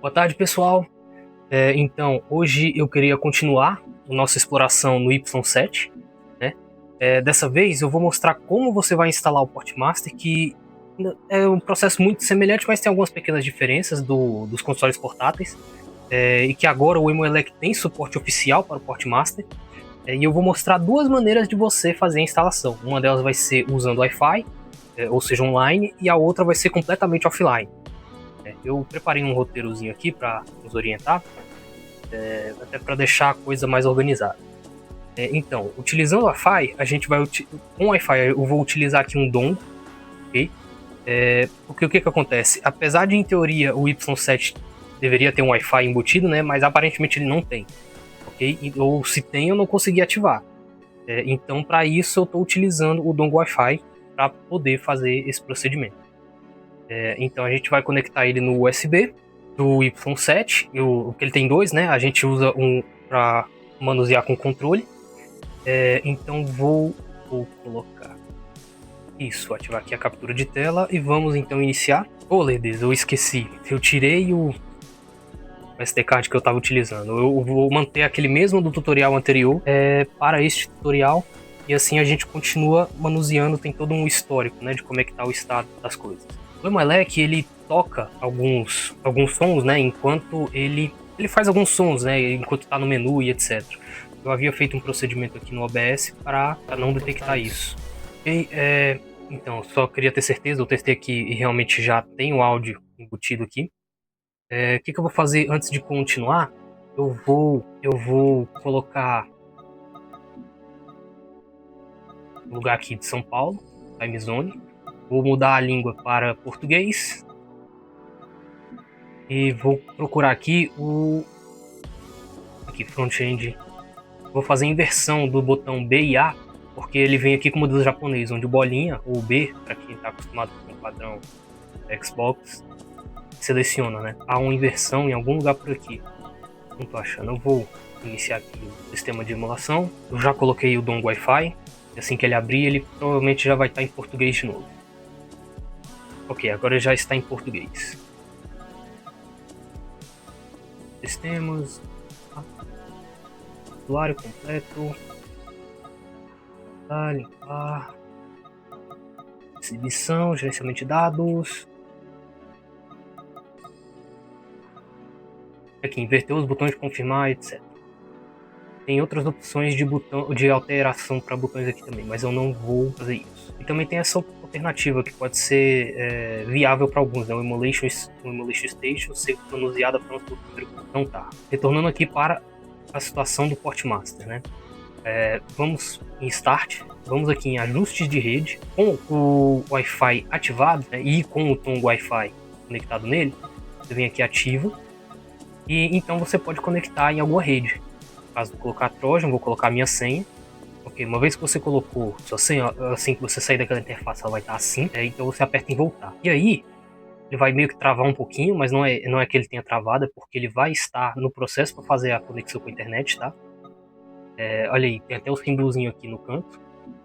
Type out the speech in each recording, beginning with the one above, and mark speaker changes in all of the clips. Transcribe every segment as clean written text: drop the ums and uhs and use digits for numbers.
Speaker 1: Boa tarde, pessoal. Então, hoje eu queria continuar a nossa exploração no Y7, né? Dessa vez eu vou mostrar como você vai instalar o Portmaster, que é um processo muito semelhante, mas tem algumas pequenas diferenças dos consoles portáteis, e que agora o Emuelec tem suporte oficial para o Portmaster, e eu vou mostrar duas maneiras de você fazer a instalação. Uma delas vai ser usando Wi-Fi, ou seja, online, e a outra vai ser completamente offline. Eu preparei um roteirozinho aqui para nos orientar, até para deixar a coisa mais organizada. Então, utilizando o Wi-Fi, a gente vai com o Wi-Fi eu vou utilizar aqui um dongle, ok? Porque o que acontece? Apesar de em teoria o Y7 deveria ter um Wi-Fi embutido, né? Mas aparentemente ele não tem, ok? Ou se tem, eu não consegui ativar. Então, para isso eu estou utilizando o dongle Wi-Fi para poder fazer esse procedimento. Então a gente vai conectar ele no USB do Y7, que ele tem dois, né? A gente usa um para manusear com controle. Então vou colocar isso, ativar aqui a captura de tela e vamos então iniciar. Ladies, eu esqueci, eu tirei o SD card que eu estava utilizando. Eu vou manter aquele mesmo do tutorial anterior para este tutorial, e assim a gente continua manuseando, tem todo um histórico, né, de como é que está o estado das coisas. O Emuelec, ele toca alguns sons, né, enquanto ele faz alguns sons, né, enquanto está no menu e etc. Eu havia feito um procedimento aqui no OBS para não detectar isso. Então, só queria ter certeza, eu testei aqui e realmente já tem o áudio embutido aqui. O que eu vou fazer antes de continuar? Eu vou colocar o lugar aqui de São Paulo, time zone. Vou mudar a língua para português. E vou procurar aqui front-end. Vou fazer a inversão do botão B e A, porque ele vem aqui com o modelo japonês, onde o bolinha, ou B, para quem está acostumado com o padrão Xbox, seleciona, né? Há uma inversão em algum lugar por aqui. Não tô achando. Eu vou iniciar aqui o sistema de emulação. Eu já coloquei o dongle Wi-Fi. Assim que ele abrir, ele provavelmente já vai estar em português de novo. Ok, agora já está em português. Sistemas. Usuário completo. Limpar. Exibição, gerenciamento de dados. Aqui, inverter os botões de confirmar, etc. Tem outras opções de alteração para botões aqui também, mas eu não vou fazer isso. E também tem essa alternativa que pode ser viável para alguns, né? O Emulation Station ser manuseada para outro número. Não tá. Retornando aqui para a situação do Portmaster, né? Vamos em Start, vamos aqui em Ajustes de Rede, com o Wi-Fi ativado, né? E com o dongle Wi-Fi conectado nele, você vem aqui Ativo, e então você pode conectar em alguma rede. Caso eu colocar Trojan, vou colocar a minha senha. Ok, uma vez que você colocou sua senha, assim que você sair daquela interface, ela vai estar assim. Então você aperta em voltar. E aí, ele vai meio que travar um pouquinho, mas não é que ele tenha travado, é porque ele vai estar no processo para fazer a conexão com a internet, tá? Olha aí, tem até o símbolozinho aqui no canto,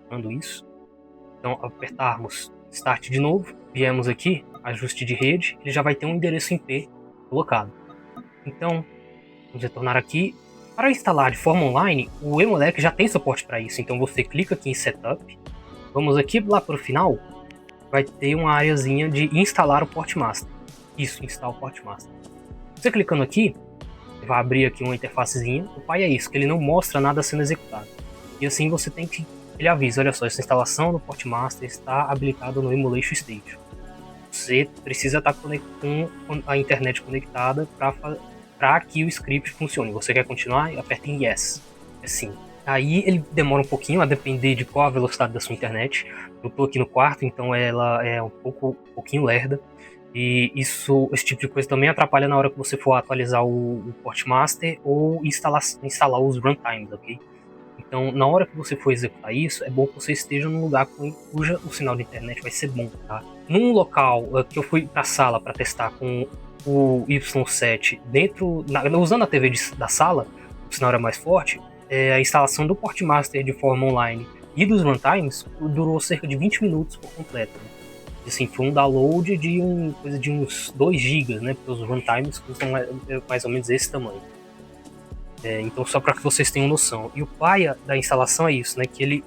Speaker 1: falando isso. Então, apertarmos Start de novo, viemos aqui, Ajuste de Rede, ele já vai ter um endereço IP colocado. Então, vamos retornar aqui. Para instalar de forma online, o Emuelec já tem suporte para isso, então você clica aqui em Setup, vamos aqui lá para o final, vai ter uma areazinha de instalar o Portmaster. Isso, instalar o Portmaster. Você clicando aqui, vai abrir aqui uma interfacezinha. O pai é isso, que ele não mostra nada sendo executado. E assim você tem que, ele avisa, olha só, essa instalação do Portmaster está habilitada no Emulation Station. Você precisa estar com a internet conectada para que o script funcione. Você quer continuar? Aperta em Yes. Sim. Aí ele demora um pouquinho, a depender de qual a velocidade da sua internet. Eu estou aqui no quarto, então ela é um pouquinho lerda. E esse tipo de coisa também atrapalha na hora que você for atualizar o Portmaster ou instalar os runtimes, ok? Então, na hora que você for executar isso, é bom que você esteja num lugar cuja o sinal de internet vai ser bom, tá? Num local que eu fui para a sala para testar com o Y7 usando a TV da sala, o sinal era mais forte, a instalação do Portmaster de forma online e dos runtimes durou cerca de 20 minutos por completo. Né? Assim, foi um download de coisa de uns 2 GB, né? Porque os runtimes custam mais ou menos esse tamanho. Então, só para que vocês tenham noção. E o paia da instalação é isso, né? Que ele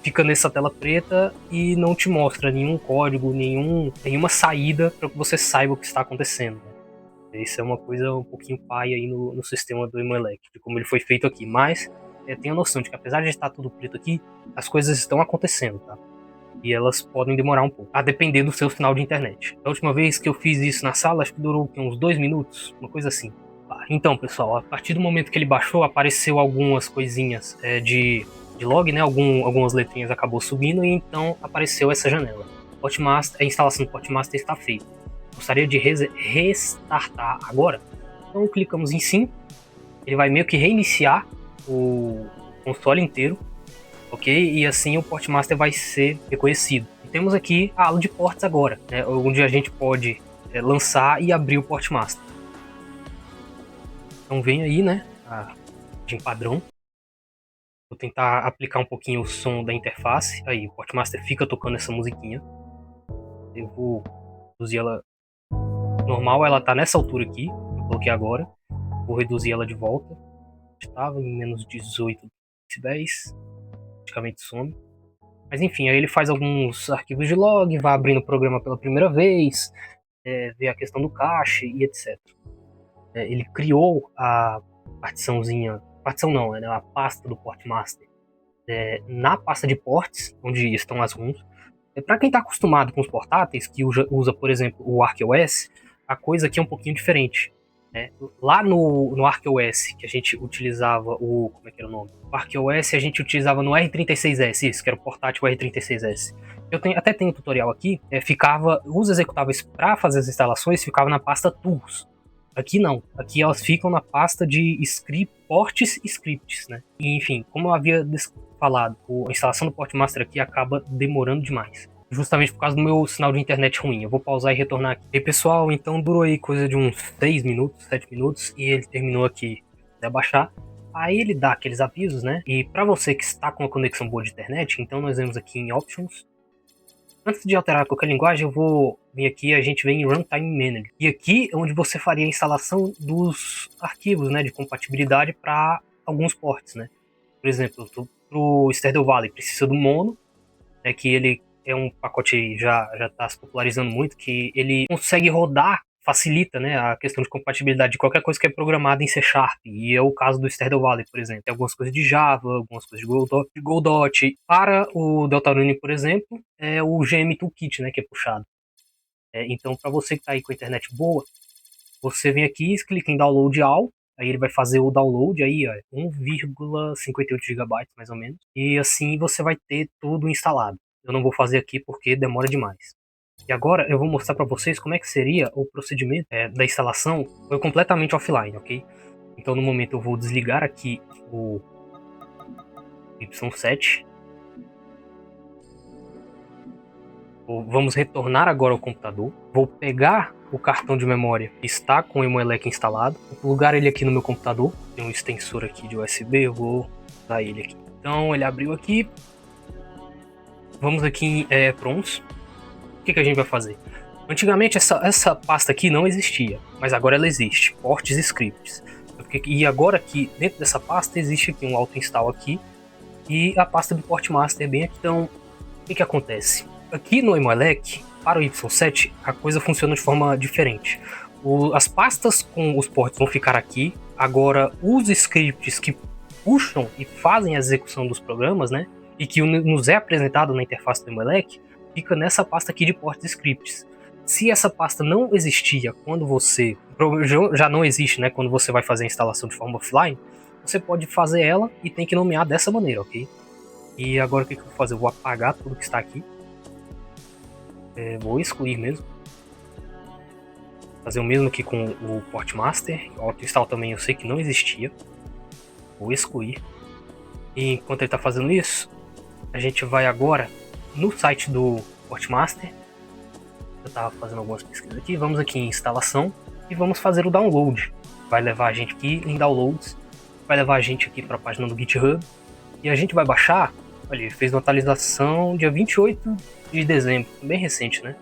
Speaker 1: fica nessa tela preta e não te mostra nenhum código, nenhuma saída para que você saiba o que está acontecendo. Né? Isso é uma coisa um pouquinho paia aí no sistema do Emuelec, de como ele foi feito aqui. Mas tenha noção de que apesar de estar tudo preto aqui, as coisas estão acontecendo, tá? E elas podem demorar um pouco, a depender do seu sinal de internet. A última vez que eu fiz isso na sala, acho que durou uns 2 minutos, uma coisa assim. Então, pessoal, a partir do momento que ele baixou, apareceu algumas coisinhas de log, né? Algumas letrinhas acabou subindo e então apareceu essa janela. A instalação do Portmaster está feita. Gostaria de restartar agora? Então clicamos em sim. Ele vai meio que reiniciar o console inteiro, ok? E assim o Portmaster vai ser reconhecido. E temos aqui a ala de ports agora, né? Onde a gente pode lançar e abrir o Portmaster. Então vem aí, né? De padrão. Vou tentar aplicar um pouquinho o som da interface. Aí, o Portmaster fica tocando essa musiquinha. Eu vou reduzir ela normal, ela tá nessa altura aqui. Eu coloquei agora. Vou reduzir ela de volta. Estava em menos 18 decibéis. Praticamente some. Mas enfim, aí ele faz alguns arquivos de log, vai abrindo o programa pela primeira vez, vê a questão do cache e etc. Ele criou a partiçãozinha. Partição não, né? A pasta do Portmaster. Na pasta de ports, onde estão as ROMs. Para quem está acostumado com os portáteis, que usa, por exemplo, o ArcOS, a coisa aqui é um pouquinho diferente. Né? Lá no ArcOS, que a gente utilizava como é que era o nome? O ArcOS a gente utilizava no R36S, isso, que era o portátil R36S. Eu até tenho um tutorial aqui, os executáveis para fazer as instalações ficavam na pasta Tools. Aqui não, aqui elas ficam na pasta de ports e scripts, né? E, enfim, como eu havia falado, a instalação do Portmaster aqui acaba demorando demais. Justamente por causa do meu sinal de internet ruim. Eu vou pausar e retornar aqui. E pessoal, então durou aí coisa de uns 6 minutos, 7 minutos, e ele terminou aqui de baixar. Aí ele dá aqueles avisos, né? E para você que está com uma conexão boa de internet, então nós vemos aqui em Options. Antes de alterar qualquer linguagem, eu vou vir aqui, a gente vem em Runtime Manager. E aqui é onde você faria a instalação dos arquivos, né, de compatibilidade para alguns ports, né? Por exemplo, para o Stardew Valley precisa do Mono, né, que ele é um pacote já está se popularizando muito, que ele consegue rodar, facilita, né, a questão de compatibilidade de qualquer coisa que é programada em C#. E é o caso do Stardew Valley, por exemplo. Tem algumas coisas de Java, algumas coisas de Godot. Para o Deltarune, por exemplo, é o GM Toolkit, né, que é puxado. Então, para você que está aí com a internet boa, você vem aqui, clica em Download All, aí ele vai fazer o download aí, ó, 1,58 GB mais ou menos. E assim você vai ter tudo instalado. Eu não vou fazer aqui porque demora demais. E agora eu vou mostrar para vocês como é que seria o procedimento da instalação completamente offline, ok? Então no momento eu vou desligar aqui o Y7. Vamos retornar agora ao computador. Vou pegar o cartão de memória que está com o Emuelec instalado. Vou plugar ele aqui no meu computador. Tem um extensor aqui de USB, eu vou usar ele aqui. Então ele abriu aqui. Vamos aqui em prontos. O que a gente vai fazer? Antigamente essa pasta aqui não existia, mas agora ela existe. Ports e scripts. E agora aqui, dentro dessa pasta, existe aqui um auto-install aqui. E a pasta do Portmaster bem aqui. Então, o que acontece? Aqui no Emuelec, para o Y7, a coisa funciona de forma diferente. As pastas com os ports vão ficar aqui. Agora, os scripts que puxam e fazem a execução dos programas, né, e que nos é apresentado na interface do Emuelec, fica nessa pasta aqui de ports e scripts. Se essa pasta não existia quando você... já não existe, né, quando você vai fazer a instalação de forma offline, você pode fazer ela e tem que nomear dessa maneira, ok? E agora o que eu vou fazer? Eu vou apagar tudo que está aqui. Vou excluir mesmo. Fazer o mesmo aqui com o Portmaster. O auto-install também eu sei que não existia. Vou excluir. E enquanto ele está fazendo isso, a gente vai agora no site do Portmaster. Eu estava fazendo algumas pesquisas aqui. Vamos aqui em instalação e vamos fazer o download. Vai levar a gente aqui em downloads. Vai levar a gente aqui para a página do GitHub. E a gente vai baixar. Olha, ele fez uma atualização dia 28 de dezembro, bem recente, né?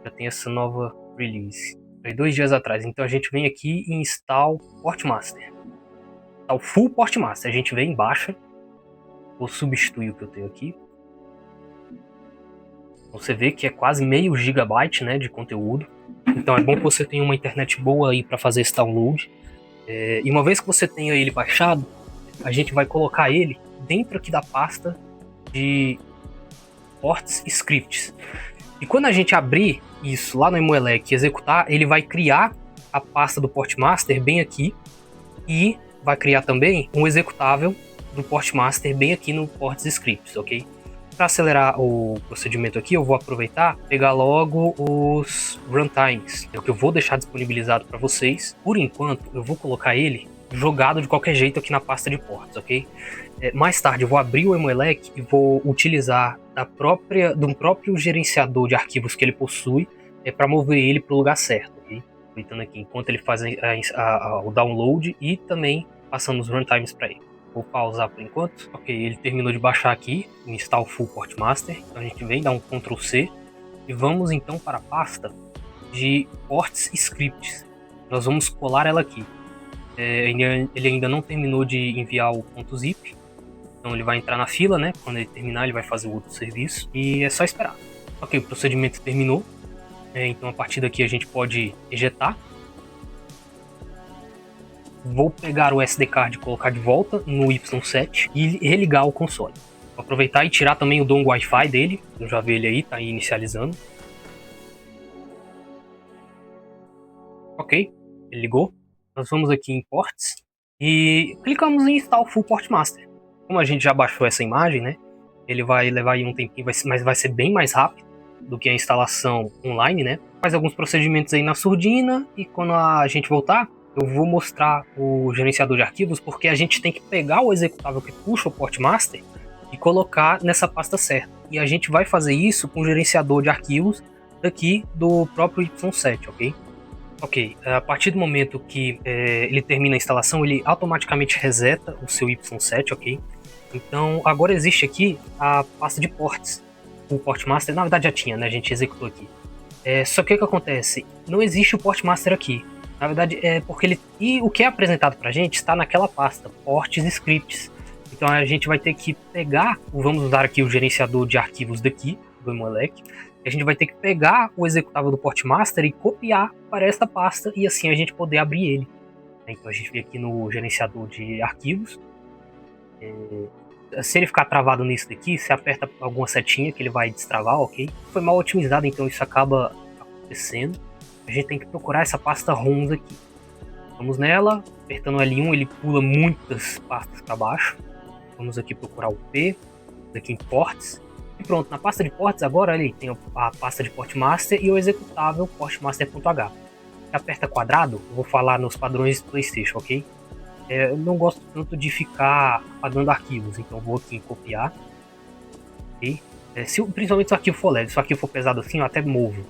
Speaker 1: Já tem essa nova release. Foi 2 dias atrás. Então a gente vem aqui e instala Portmaster. Tá o full Portmaster. A gente vem em baixa. Vou substituir o que eu tenho aqui. Você vê que é quase meio gigabyte, né, de conteúdo. Então é bom que você tenha uma internet boa aí para fazer esse download. E uma vez que você tenha ele baixado, a gente vai colocar ele dentro aqui da pasta de ports e scripts. E quando a gente abrir isso lá no Emuelec e executar, ele vai criar a pasta do Portmaster bem aqui e vai criar também um executável do Portmaster bem aqui no Ports Scripts, ok? Para acelerar o procedimento aqui, eu vou aproveitar pegar logo os runtimes, que eu vou deixar disponibilizado para vocês. Por enquanto, eu vou colocar ele jogado de qualquer jeito aqui na pasta de ports, ok? Mais tarde eu vou abrir o Emuelec e vou utilizar do próprio gerenciador de arquivos que ele possui para mover ele para o lugar certo, ok? Aproveitando aqui enquanto ele faz o download e também passando os runtimes para ele. Vou pausar por enquanto. Ok, ele terminou de baixar aqui, install full Portmaster. Então a gente vem dar um Ctrl C e vamos então para a pasta de ports scripts. Nós vamos colar ela aqui. Ele ainda não terminou de enviar o .zip, então ele vai entrar na fila, né? Quando ele terminar, ele vai fazer o outro serviço e é só esperar. Ok, o procedimento terminou. Então a partir daqui a gente pode ejetar. Vou pegar o SD card e colocar de volta no Y7 e religar o console. Vou aproveitar e tirar também o dongle Wi-Fi dele. Eu já vi ele aí, tá inicializando. Ok, ele ligou. Nós vamos aqui em Ports e clicamos em Install Full Portmaster. Como a gente já baixou essa imagem, né? Ele vai levar aí um tempinho, mas vai ser bem mais rápido do que a instalação online, né? Faz alguns procedimentos aí na surdina e quando a gente voltar, eu vou mostrar o gerenciador de arquivos, porque a gente tem que pegar o executável que puxa o Portmaster e colocar nessa pasta certa. E a gente vai fazer isso com o gerenciador de arquivos daqui do próprio Y7, ok? Ok, a partir do momento que ele termina a instalação, ele automaticamente reseta o seu Y7, ok? Então agora existe aqui a pasta de ports. O Portmaster, na verdade já tinha, né? A gente executou aqui. Só que o que acontece? Não existe o Portmaster aqui. Na verdade, porque o que é apresentado pra gente está naquela pasta, ports e scripts. Então a gente vai ter que pegar, vamos usar aqui o gerenciador de arquivos daqui, do Emuelec. A gente vai ter que pegar o executável do Portmaster e copiar para esta pasta e assim a gente poder abrir ele. Então a gente vem aqui no gerenciador de arquivos. Se ele ficar travado nisso daqui, você aperta alguma setinha que ele vai destravar, ok? Foi mal otimizado, então isso acaba acontecendo. A gente tem que procurar essa pasta ROMs aqui. Vamos nela, apertando L1 ele pula muitas pastas para baixo. Vamos aqui procurar o P, aqui em ports. E pronto, na pasta de ports agora ali tem a pasta de Portmaster e o executável portmaster.h. Aperta quadrado, eu vou falar nos padrões do PlayStation, ok? Eu não gosto tanto de ficar apagando arquivos, então vou aqui em copiar. Okay? Principalmente se o arquivo for leve, se o arquivo for pesado assim, eu até movo.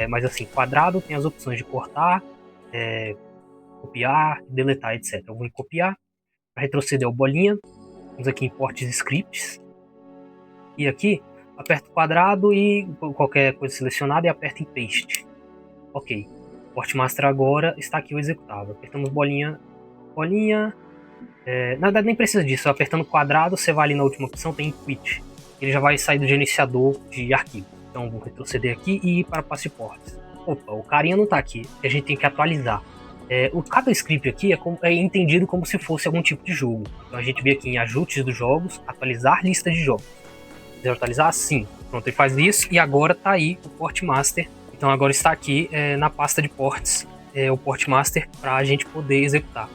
Speaker 1: Mas assim, quadrado tem as opções de cortar, copiar, deletar, etc. Eu vou em copiar, para retroceder o bolinha, vamos aqui em ports e scripts, e aqui aperto quadrado e qualquer coisa selecionada e aperto em paste. Ok, Portmaster agora está aqui o executável, apertamos bolinha, na verdade nem precisa disso, apertando quadrado você vai ali na última opção, tem quit, ele já vai sair do gerenciador de arquivo. Então vou retroceder aqui e ir para passaportes. Opa, o carinha não está aqui, a gente tem que atualizar. Cada script aqui é entendido como se fosse algum tipo de jogo. Então a gente vem aqui em ajustes dos jogos, atualizar lista de jogos. Quiser atualizar? Sim. Pronto, ele faz isso e agora está aí o Portmaster. Então agora está aqui na pasta de ports o Portmaster para a gente poder executar.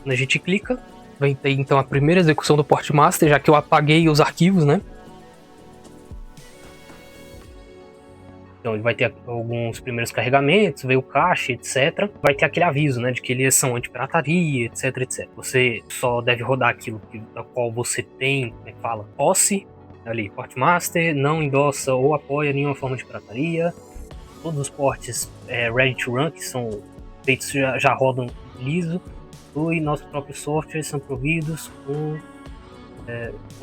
Speaker 1: Quando a gente clica, vai ter então a primeira execução do Portmaster, já que eu apaguei os arquivos, né? Então ele vai ter alguns primeiros carregamentos, veio o cache, etc. Vai ter aquele aviso, né, de que eles são anti-pirataria, etc, etc. Você só deve rodar aquilo da qual você tem, como é que fala, posse. Ali, Portmaster não endossa ou apoia nenhuma forma de pirataria. Todos os ports ready to run, que são feitos, já rodam liso. E nossos próprios softwares são providos com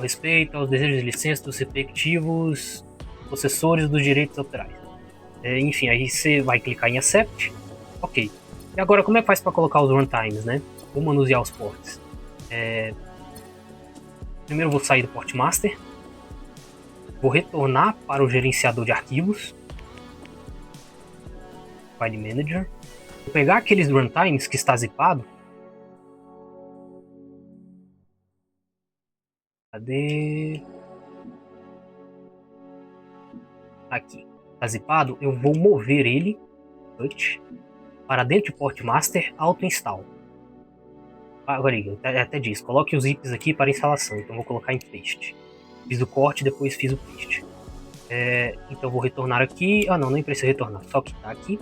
Speaker 1: respeito aos desejos de licença dos respectivos possessores dos direitos autorais. Enfim, aí você vai clicar em Accept. Ok. E agora, como é que faz para colocar os runtimes, né? Ou manusear os ports? Primeiro eu vou sair do Port Master. Vou retornar para o gerenciador de arquivos. File Manager. Vou pegar aqueles runtimes que está zipado. Cadê? Aqui. Está zipado. Eu vou mover ele para dentro de Port Master Auto Install. Agora, até diz, coloque os zips aqui para instalação. Então vou colocar em paste. Fiz o corte, depois fiz o paste. Então vou retornar aqui. Não, nem precisa retornar, só que tá aqui.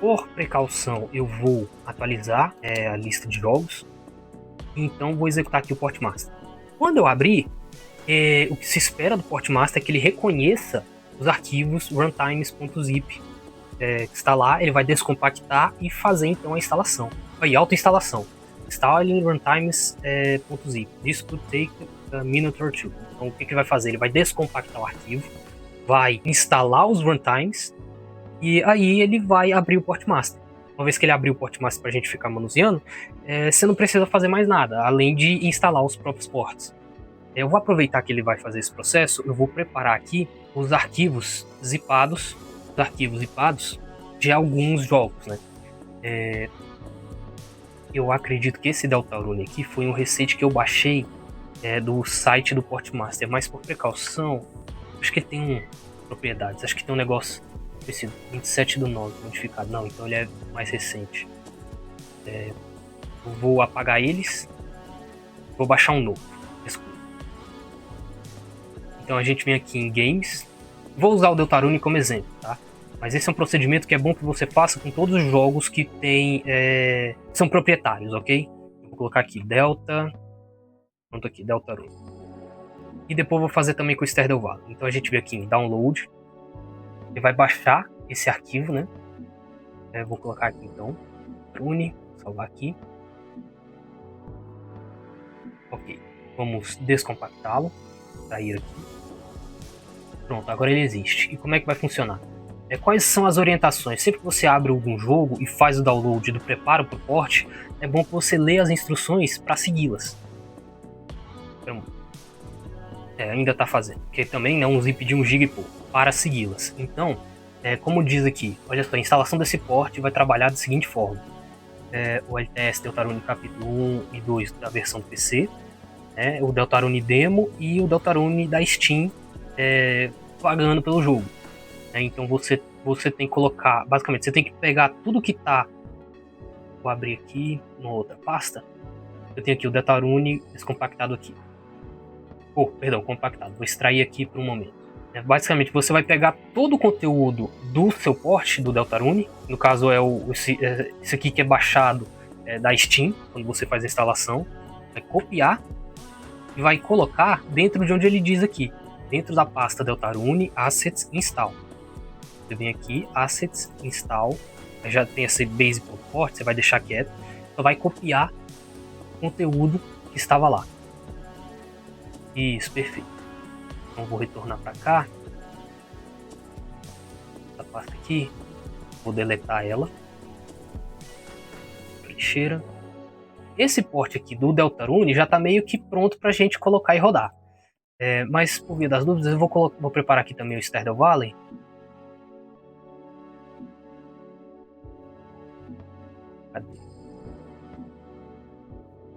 Speaker 1: Por precaução, eu vou atualizar a lista de jogos. Então vou executar aqui o Portmaster. Quando eu abrir, o que se espera do Portmaster é que ele reconheça os arquivos runtimes.zip que está lá, ele vai descompactar e fazer então a instalação. Aí, autoinstalação. Installing runtimes.zip. This could take a minute or two. Então, o que ele vai fazer? Ele vai descompactar o arquivo, vai instalar os runtimes e aí ele vai abrir o Portmaster. Uma vez que ele abriu o Portmaster para a gente ficar manuseando, você não precisa fazer mais nada, além de instalar os próprios ports. Eu vou aproveitar que ele vai fazer esse processo, eu vou preparar aqui os arquivos zipados de alguns jogos, né? Eu acredito que esse Deltarune aqui foi um reset que eu baixei do site do Portmaster, mas por precaução, acho que ele tem propriedades, acho que tem um negócio esse 27/9 modificado, não, então ele é mais recente. Eu vou apagar eles, vou baixar um novo. Então a gente vem aqui em Games, vou usar o Deltarune como exemplo, tá? Mas esse é um procedimento que é bom que você faça com todos os jogos que são proprietários, ok? Eu vou colocar aqui Delta, pronto aqui, Deltarune. E depois vou fazer também com o Stardew Valley. Então a gente vem aqui em Download, ele vai baixar esse arquivo, né? Vou colocar aqui então, Deltarune, salvar aqui. Ok, vamos descompactá-lo, sair aqui. Pronto, agora ele existe. E como é que vai funcionar? Quais são as orientações? Sempre que você abre algum jogo e faz o download do preparo para o port, é bom que você lê as instruções para segui-las. Então, ainda está fazendo, porque também é um zip de 1 GB e pouco para segui-las. Então, como diz aqui, olha só, a instalação desse port vai trabalhar da seguinte forma: o LTS Deltarune capítulo 1 e 2 da versão PC, o Deltarune Demo e o Deltarune da Steam pagando pelo jogo. Então você tem que colocar, basicamente, você tem que pegar tudo que tá. Vou abrir aqui numa outra pasta. Eu tenho aqui o Deltarune descompactado aqui. Perdão, compactado. Vou extrair aqui por um momento. Basicamente, você vai pegar todo o conteúdo do seu port do Deltarune. No caso, esse aqui que é baixado da Steam, quando você faz a instalação. Vai copiar e vai colocar dentro de onde ele diz aqui. Dentro da pasta Deltarune Assets Install. Você vem aqui, Assets Install, já tem esse base.port, você vai deixar quieto, só vai copiar o conteúdo que estava lá. Isso, perfeito. Então vou retornar para cá, essa pasta aqui, vou deletar ela, lixeira. Esse port aqui do Deltarune já está meio que pronto para a gente colocar e rodar. Mas por via das dúvidas, eu vou preparar aqui também o Stardew Valley.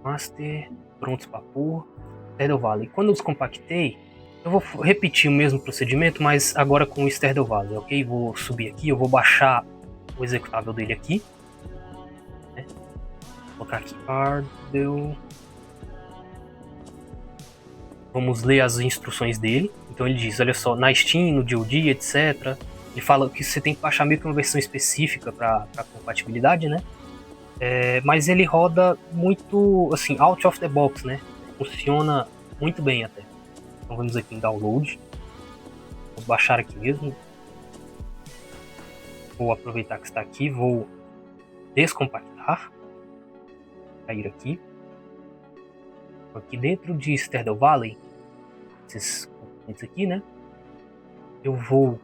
Speaker 1: Master, prontos para pôr, Stardew Valley. Quando eu descompactei, eu vou repetir o mesmo procedimento, mas agora com o Stardew Valley, ok? Vou subir aqui, eu vou baixar o executável dele aqui. Vou colocar aqui, Stardew. Vamos ler as instruções dele. Então ele diz, olha só, na Steam, no DoD, etc. Ele fala que você tem que baixar meio que uma versão específica para compatibilidade, né? Mas ele roda muito, assim, out of the box, né? Funciona muito bem até. Então vamos aqui em download. Vou baixar aqui mesmo. Vou aproveitar que está aqui, vou descompactar. Cair aqui. Aqui dentro de Stardew Valley, esses componentes aqui, né? eu vou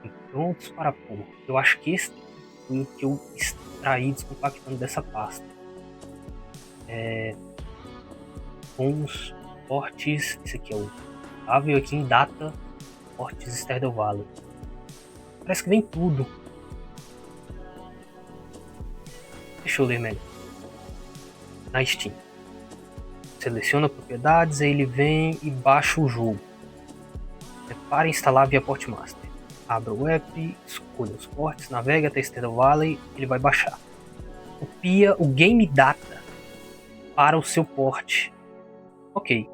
Speaker 1: em prontos para pôr. Eu acho que esse foi o que eu extraí descompactando dessa pasta. Com os portes, esse aqui é o Veio aqui em data, portes Stardew Valley. Parece que vem tudo. Deixa eu ler melhor. Na Steam. Seleciona propriedades, aí ele vem e baixa o jogo. Para instalar via Portmaster. Abra o app, escolha os ports, navegue até Stardew Valley, ele vai baixar. Copia o Game Data para o seu port. Ok.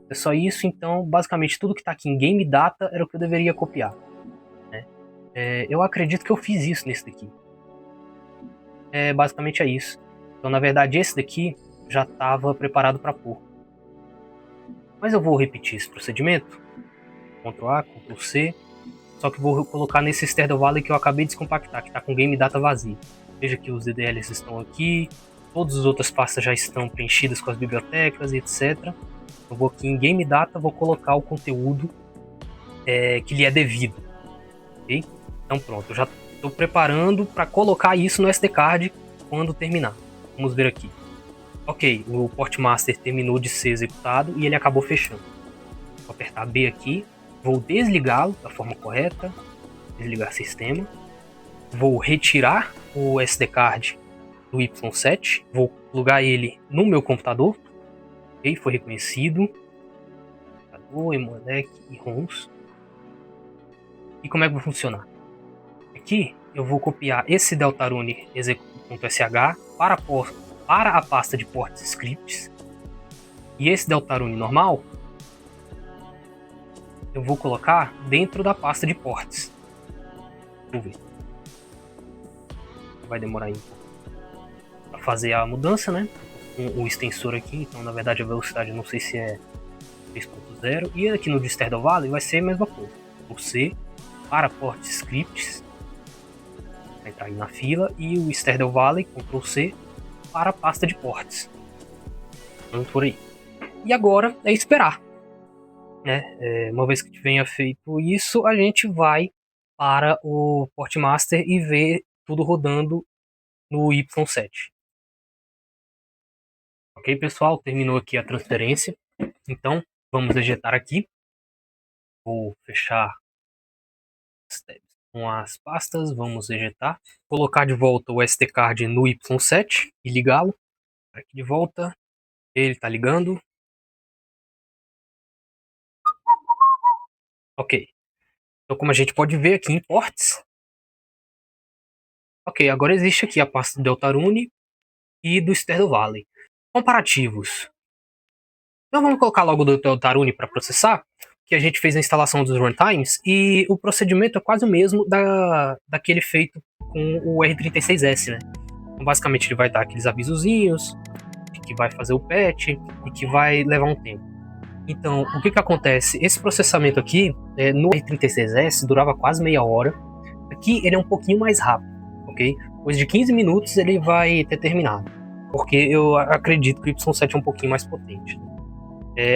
Speaker 1: É só isso, então basicamente tudo que está aqui em Game Data era o que eu deveria copiar. Né? Eu acredito que eu fiz isso nesse daqui. Basicamente é isso. Então na verdade esse daqui já estava preparado para pôr. Mas eu vou repetir esse procedimento. Ctrl A, Ctrl C. Só que vou colocar nesse Stardew Valley que eu acabei de descompactar, que está com Game Data vazio. Veja que os DDLs estão aqui. Todas as outras pastas já estão preenchidas com as bibliotecas e etc. Eu vou aqui em Game Data, vou colocar o conteúdo que lhe é devido. Okay? Então pronto, eu já estou preparando para colocar isso no SD card quando terminar. Vamos ver aqui. Ok, o Portmaster terminou de ser executado e ele acabou fechando. Vou apertar B aqui, vou desligá-lo da forma correta, desligar sistema. Vou retirar o SD card do Y7, vou plugar ele no meu computador. Ok, foi reconhecido. Computador, Emolec e ROMs. E como é que vai funcionar? Aqui eu vou copiar esse Deltarune execute.sh para a pasta de ports scripts. E esse Deltarune normal eu vou colocar dentro da pasta de ports. Vamos ver. Vai demorar aí para fazer a mudança, né? Com o extensor aqui, então na verdade a velocidade eu não sei se é 3.0. E aqui no Stardew Valley vai ser a mesma coisa. O C para ports scripts. Vai entrar aí na fila. E o Stardew Valley, Ctrl C, para a pasta de ports. Vamos por aí. E agora é esperar. Né? Uma vez que tenha feito isso, a gente vai para o Portmaster e ver tudo rodando no Y7. Ok, pessoal? Terminou aqui a transferência. Então, vamos ejetar aqui. Vou fechar as tabs com as pastas. Vamos ejetar. Colocar de volta o SD card no Y7 e ligá-lo. Aqui de volta. Ele está ligando. Ok. Então, como a gente pode ver aqui em ports. Ok, agora existe aqui a pasta do Deltarune e do Stardew Valley. Comparativos. Então vamos colocar logo do Deltarune para processar, que a gente fez a instalação dos runtimes, e o procedimento é quase o mesmo daquele feito com o R36S, né? Então basicamente ele vai dar aqueles avisozinhos, de que vai fazer o patch, e que vai levar um tempo. Então, o que acontece? Esse processamento aqui, no R36S, durava quase meia hora. Aqui ele é um pouquinho mais rápido, ok? Depois de 15 minutos ele vai ter terminado, porque eu acredito que o Y7 é um pouquinho mais potente.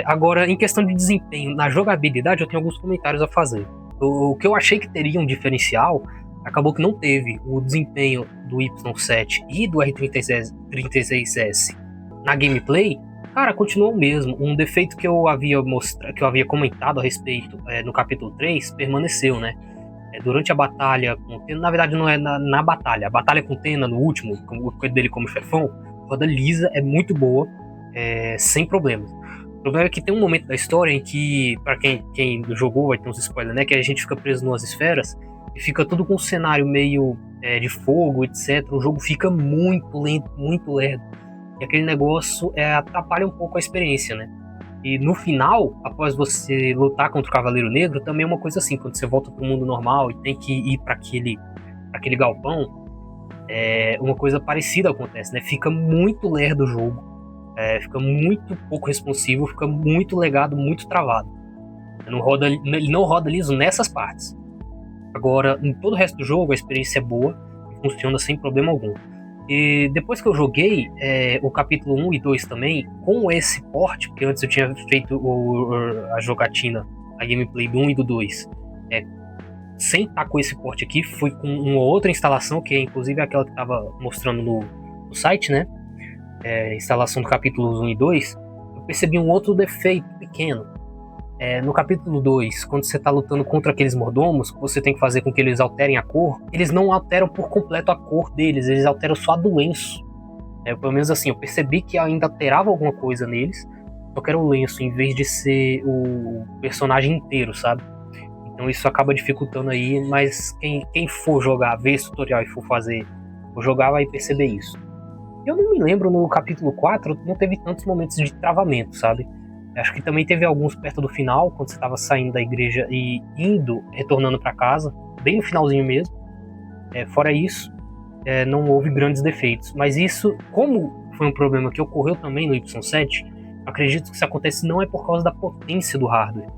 Speaker 1: Agora, em questão de desempenho, na jogabilidade, eu tenho alguns comentários a fazer. O que eu achei que teria um diferencial, acabou que não teve. O desempenho do Y7 e do R36S na gameplay, cara, continuou o mesmo. Um defeito que eu havia comentado a respeito no capítulo 3, permaneceu, né? Durante a batalha com o Tena, na verdade não é na batalha, a batalha com o Tena no último, o coisa dele como chefão, a roda lisa é muito boa, sem problemas. O problema é que tem um momento da história em que, para quem jogou, vai ter uns spoilers, né? Que a gente fica preso numas esferas e fica tudo com um cenário meio de fogo, etc. O jogo fica muito lento, muito lerdo. E aquele negócio atrapalha um pouco a experiência, né? E no final, após você lutar contra o Cavaleiro Negro, também é uma coisa assim, quando você volta pro mundo normal e tem que ir para aquele galpão, uma coisa parecida acontece, né? Fica muito lerdo o jogo. Fica muito pouco responsivo, fica muito legado, muito travado. Ele não roda liso nessas partes. Agora, em todo o resto do jogo, a experiência é boa, funciona sem problema algum. E depois que eu joguei o capítulo 1 e 2 também, com esse port, porque antes eu tinha feito a jogatina, a gameplay do 1 e do 2, sem estar com esse port aqui, fui com uma outra instalação, que é inclusive aquela que estava mostrando no site, né? Instalação do capítulo 1 e 2, eu percebi um outro defeito pequeno. No capítulo 2, quando você está lutando contra aqueles mordomos, você tem que fazer com que eles alterem a cor, eles não alteram por completo a cor deles, eles alteram só a do lenço. Pelo menos assim, eu percebi que ainda alterava alguma coisa neles, só que era o lenço, em vez de ser o personagem inteiro, sabe? Então isso acaba dificultando aí, mas quem for jogar, ver esse tutorial e for jogar, vai perceber isso. Eu não me lembro, no capítulo 4, não teve tantos momentos de travamento, sabe? Acho que também teve alguns perto do final, quando você estava saindo da igreja e retornando para casa, bem no finalzinho mesmo. Fora isso, não houve grandes defeitos. Mas isso, como foi um problema que ocorreu também no Y7, acredito que isso acontece não é por causa da potência do hardware,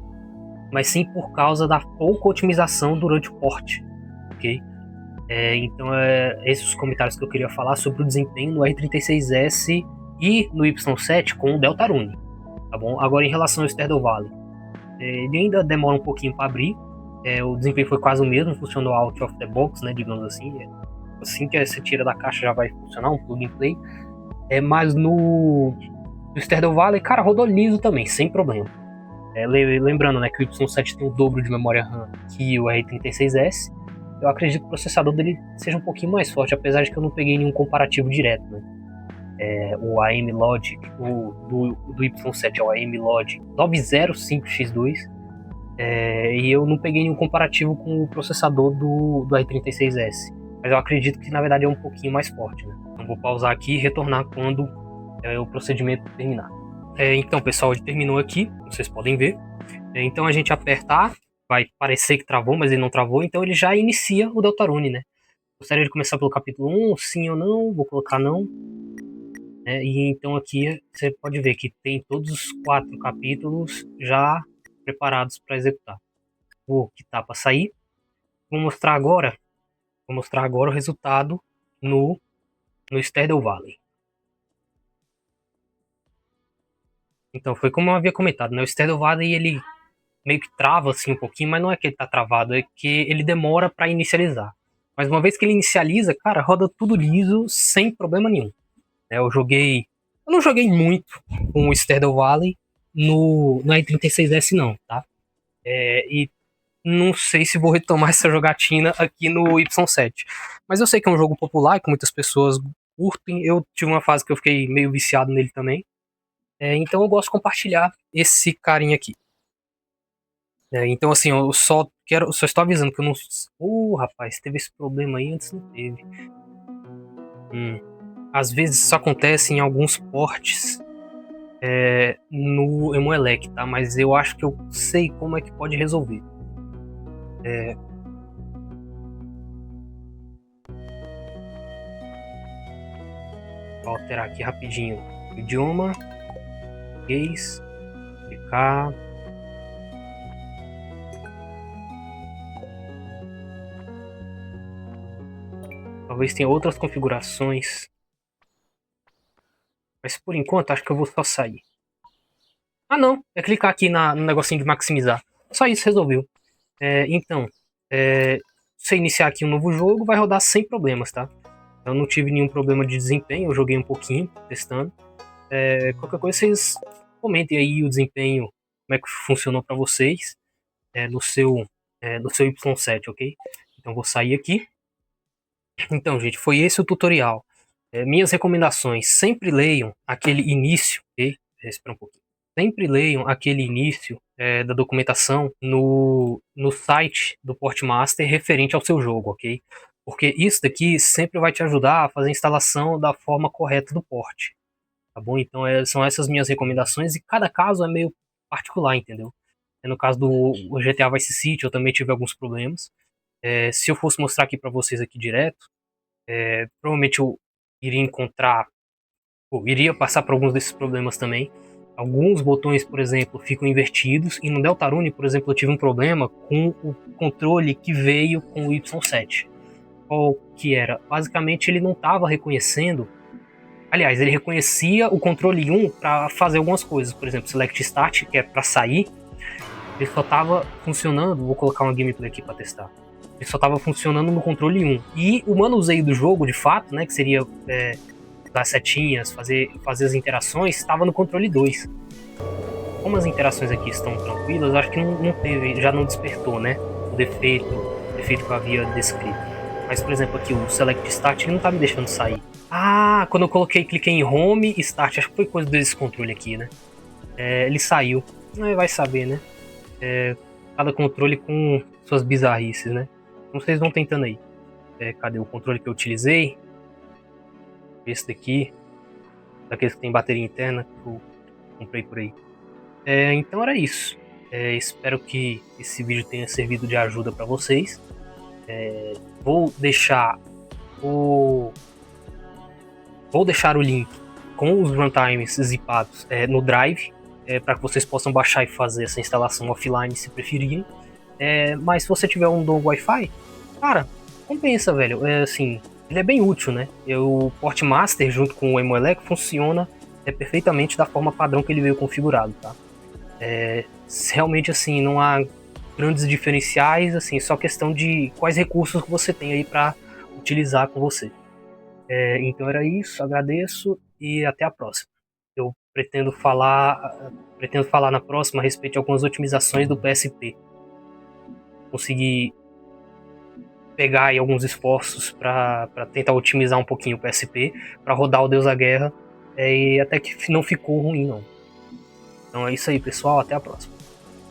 Speaker 1: mas sim por causa da pouca otimização durante o port, ok? Então, esses os comentários que eu queria falar sobre o desempenho no R36S e no Y7 com o Deltarune, tá bom? Agora, em relação ao Stardew Valley, ele ainda demora um pouquinho para abrir, o desempenho foi quase o mesmo, funcionou out of the box, né, digamos assim. Assim que você tira da caixa já vai funcionar, um plug and play. Mas no Stardew Valley, cara, rodou liso também, sem problema. Lembrando, né, que o Y7 tem o dobro de memória RAM que o R36S. Eu acredito que o processador dele seja um pouquinho mais forte, apesar de que eu não peguei nenhum comparativo direto, né? O AM Logic do Y7 é o AM Logic 905X2, e eu não peguei nenhum comparativo com o processador do R36S, mas eu acredito que na verdade é um pouquinho mais forte, né? Então vou pausar aqui e retornar quando o procedimento terminar. Então, pessoal, ele terminou aqui, vocês podem ver. Então a gente aperta A, vai parecer que travou, mas ele não travou, então ele já inicia o Deltarune, né? Gostaria de começar pelo capítulo 1, sim ou não, vou colocar não. E então aqui você pode ver que tem todos os 4 capítulos já preparados para executar. Vou quitar para sair. Vou mostrar agora o resultado no Stardew Valley. Então, foi como eu havia comentado, né? O Stardew Valley, ele meio que trava assim um pouquinho, mas não é que ele tá travado, é que ele demora para inicializar. Mas uma vez que ele inicializa, cara, roda tudo liso, sem problema nenhum. Eu não joguei muito com o Stardew Valley no R36S não, tá? E não sei se vou retomar essa jogatina aqui no Y7. Mas eu sei que é um jogo popular, que muitas pessoas curtem. Eu tive uma fase que eu fiquei meio viciado nele também. Então eu gosto de compartilhar esse carinha aqui. Então assim, eu só estou avisando que eu não... rapaz, teve esse problema aí, antes não teve. Às vezes isso acontece em alguns ports no Emuelec, tá? Mas eu acho que eu sei como é que pode resolver. Vou alterar aqui rapidinho o idioma. Português. Ficar... Talvez tenha outras configurações. Mas por enquanto acho que eu vou só sair. Ah não, é clicar aqui no negocinho de maximizar. Só isso resolveu. Então, se você iniciar aqui um novo jogo, vai rodar sem problemas, tá? Eu não tive nenhum problema de desempenho, eu joguei um pouquinho, testando. Qualquer coisa vocês comentem aí o desempenho, como é que funcionou para vocês no seu Y7, ok? Então vou sair aqui. Então, gente, foi esse o tutorial. Minhas recomendações, sempre leiam aquele início, ok? Espera um pouquinho. Sempre leiam aquele início da documentação no site do Portmaster referente ao seu jogo, ok? Porque isso daqui sempre vai te ajudar a fazer a instalação da forma correta do port, tá bom? Então são essas minhas recomendações e cada caso é meio particular, entendeu? No caso do GTA Vice City eu também tive alguns problemas. Se eu fosse mostrar aqui para vocês aqui direto, provavelmente eu iria passar por alguns desses problemas também. Alguns botões, por exemplo, ficam invertidos, e no Deltarune, por exemplo, eu tive um problema com o controle que veio com o Y7. Qual que era? Basicamente ele não estava reconhecendo, aliás, ele reconhecia o controle 1 para fazer algumas coisas, por exemplo, Select Start, que é para sair, ele só estava funcionando, vou colocar uma gameplay aqui para testar. Ele só estava funcionando no controle 1. E o manuseio do jogo, de fato, né, que seria dar setinhas, fazer as interações, estava no controle 2. Como as interações aqui estão tranquilas, acho que não teve, já não despertou, né, o defeito que eu havia descrito. Mas, por exemplo, aqui o Select Start ele não tá me deixando sair. Ah, quando eu cliquei em Home e Start, acho que foi coisa desse controle aqui, né? Ele saiu. Vai saber, né? Cada controle com suas bizarrices, né? Então vocês vão tentando aí. Cadê o controle que eu utilizei? Esse daqui. Daqueles que tem bateria interna que eu comprei por aí. Então era isso. Espero que esse vídeo tenha servido de ajuda para vocês. Vou deixar o link com os runtimes zipados no Drive, para que vocês possam baixar e fazer essa instalação offline se preferirem. Mas se você tiver um dongle Wi-Fi, cara, compensa, velho. Assim, ele é bem útil, né? O Port Master junto com o Emuelec funciona perfeitamente da forma padrão que ele veio configurado, tá? Realmente, assim, não há grandes diferenciais, assim, só questão de quais recursos que você tem aí para utilizar com você. Então era isso, agradeço e até a próxima. Eu pretendo falar na próxima a respeito de algumas otimizações do PSP. Conseguir pegar aí alguns esforços para tentar otimizar um pouquinho o PSP, para rodar o Deus da Guerra, e até que não ficou ruim, não. Então é isso aí, pessoal, até a próxima.